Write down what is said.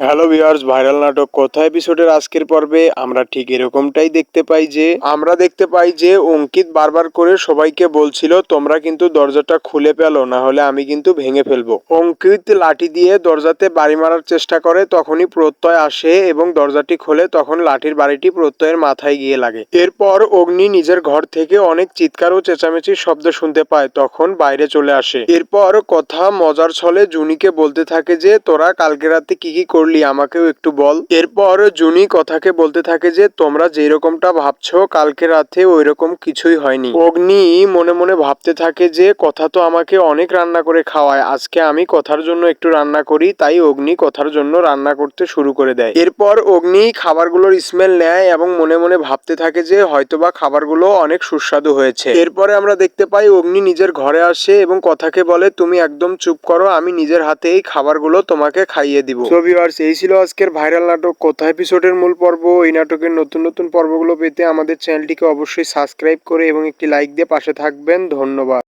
Hello viewers, viral নাটক কথা এপিসোডের আজকের পর্বে আমরা ঠিক এরকমটাই দেখতে পাই যে অঙ্কিত বারবার করে সবাইকে বলছিল তোমরা কিন্তু দরজাটা খুলে ফেলো, না হলে আমি কিন্তু ভেঙে ফেলবো। অঙ্কিত লাঠি দিয়ে দরজাতে বাড়ি মারার চেষ্টা করে, তখনই প্রত্যয় আসে এবং দরজাটি খোলে। তখন লাঠির বাড়িটি প্রত্যয়ের মাথায় গিয়ে লাগে। এরপর অগ্নি নিজের ঘর থেকে অনেক চিৎকার ও চেঁচামেচির শব্দ শুনতে পায়, তখন বাইরে চলে আসে। এরপর কথা মজার ছলে জুনিকে বলতে থাকে যে তোরা কালকে রাতে কি কি করলি আমাকেও একটু বল। এরপর জুনি কথাকে বলতে থাকে যে তোমরা যেরকমটা ভাবছো কালকে রাতে ওইরকম কিছুই হয়নি। অগ্নি মনে মনে ভাবতে থাকে যে কথা তো আমাকে অনেক রান্না করে খাওয়ায়, আজকে আমি কথার জন্য একটু রান্না করি। তাই অগ্নি কথার জন্য রান্না করতে শুরু করে দেয়। এরপর অগ্নি খাবারগুলোর স্মেল নেয় এবং মনে মনে ভাবতে থাকে যে হয়তোবা খাবারগুলো অনেক সুস্বাদু হয়েছে। এরপরে আমরা দেখতে পাই অগ্নি নিজের ঘরে আসে এবং কথাকে বলে তুমি একদম চুপ করো, আমি নিজের হাতে এই খাবারগুলো তোমাকে খাইয়ে দিব। সো ভিউয়ার্স, এই ছিল আজকের ভাইরাল নাটক কথা এপিসোডের মূল পর্ব। এই নাটকের নতুন নতুন পর্বগুলো পেতে আমাদের চ্যানেলটিকে অবশ্যই সাবস্ক্রাইব করে এবং একটি লাইক দিয়ে পাশে থাকবেন। ধন্যবাদ।